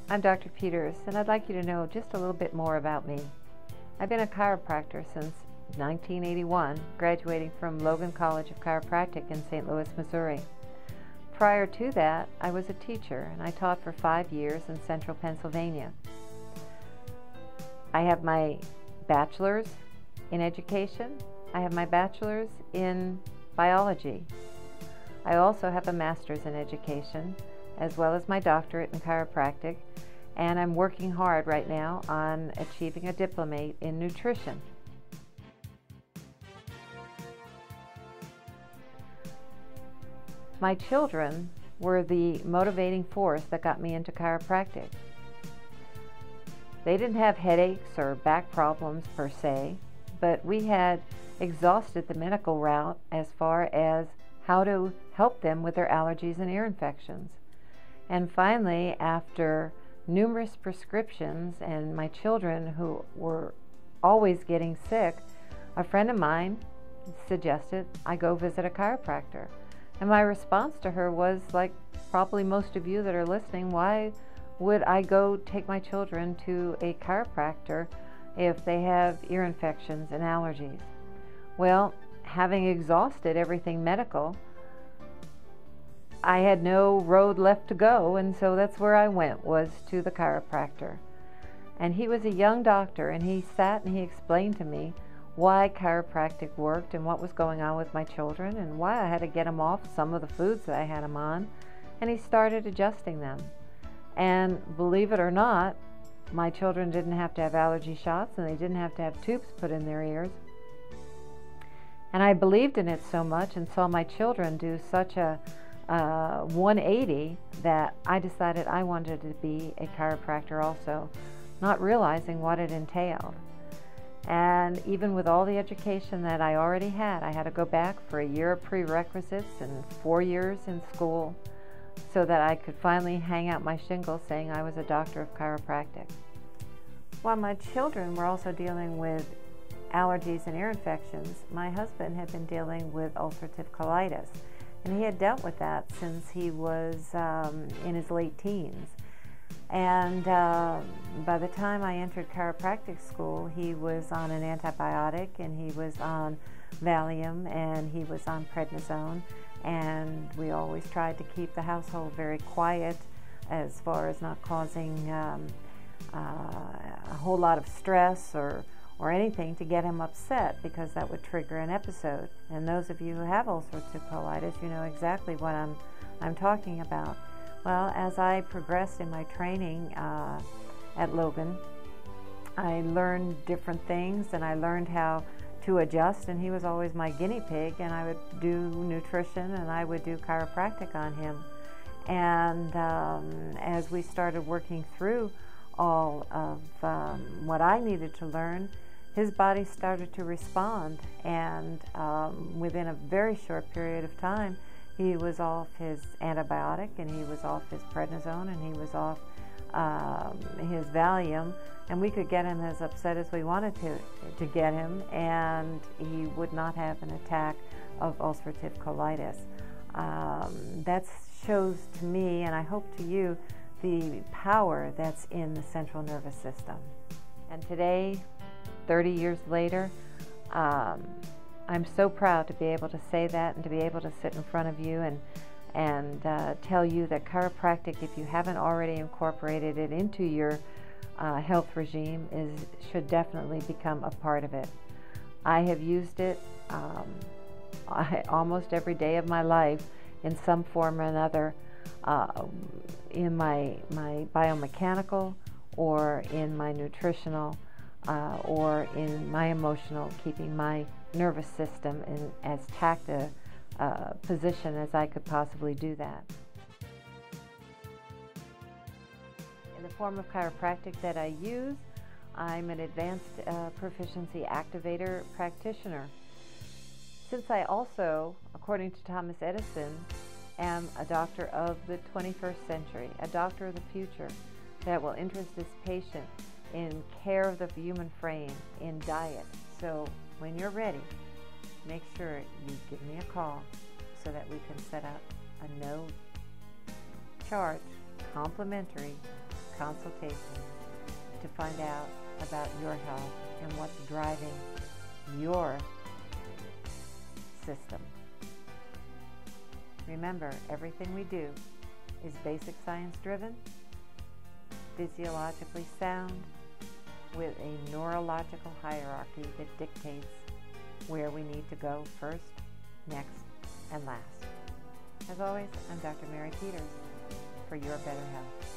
I'm Dr. Peters, and I'd like you to know just a little bit more about me. I've been a chiropractor since 1981, graduating from Logan College of Chiropractic in St. Louis, Missouri. Prior to that, I was a teacher, and I taught for 5 years in central Pennsylvania. I have my bachelor's in education. I have my bachelor's in biology. I also have a master's in education, as well as my doctorate in chiropractic, and I'm working hard right now on achieving a diplomate in nutrition. My children were the motivating force that got me into chiropractic. They didn't have headaches or back problems per se, but we had exhausted the medical route as far as how to help them with their allergies and ear infections. And finally, after numerous prescriptions and my children who were always getting sick, a friend of mine suggested I go visit a chiropractor. And my response to her was, like probably most of you that are listening, why would I go take my children to a chiropractor if they have ear infections and allergies? Well, having exhausted everything medical, I had no road left to go, and so that's where I went, was to the chiropractor. And he was a young doctor, and he sat and he explained to me why chiropractic worked and what was going on with my children and why I had to get them off some of the foods that I had them on, and he started adjusting them. And believe it or not, my children didn't have to have allergy shots, and they didn't have to have tubes put in their ears. And I believed in it so much and saw my children do such a 180 that I decided I wanted to be a chiropractor also, not realizing what it entailed. And even with all the education that I already had, I had to go back for a year of prerequisites and 4 years in school so that I could finally hang out my shingle saying I was a doctor of chiropractic. While my children were also dealing with allergies and ear infections, my husband had been dealing with ulcerative colitis. And he had dealt with that since he was in his late teens. And by the time I entered chiropractic school, he was on an antibiotic, and he was on Valium, and he was on prednisone. And we always tried to keep the household very quiet as far as not causing a whole lot of stress or anything to get him upset, because that would trigger an episode. And those of you who have ulcerative colitis, you know exactly what I'm talking about. Well, as I progressed in my training at Logan, I learned different things, and I learned how to adjust, and he was always my guinea pig, and I would do nutrition and I would do chiropractic on him. And as we started working through all of what I needed to learn, his body started to respond, and within a very short period of time, he was off his antibiotic, and he was off his prednisone, and he was off his Valium, and we could get him as upset as we wanted to get him, and he would not have an attack of ulcerative colitis. That shows to me, and I hope to you, the power that's in the central nervous system. And today, 30 years later, I'm so proud to be able to say that and to be able to sit in front of you and tell you that chiropractic, if you haven't already incorporated it into your health regime, should definitely become a part of it. I have used it almost every day of my life in some form or another, in my biomechanical, or in my nutritional, or in my emotional, keeping my nervous system in as tact a position as I could possibly do that. In the form of chiropractic that I use, I'm an advanced proficiency activator practitioner. Since I also, according to Thomas Edison, am a doctor of the 21st century, a doctor of the future that will interest this patient in care of the human frame, in diet. So when you're ready, make sure you give me a call so that we can set up a no-charge, complimentary consultation to find out about your health and what's driving your system. Remember, everything we do is basic science driven, physiologically sound, with a neurological hierarchy that dictates where we need to go first, next, and last. As always, I'm Dr. Mary Peters for Your Better Health.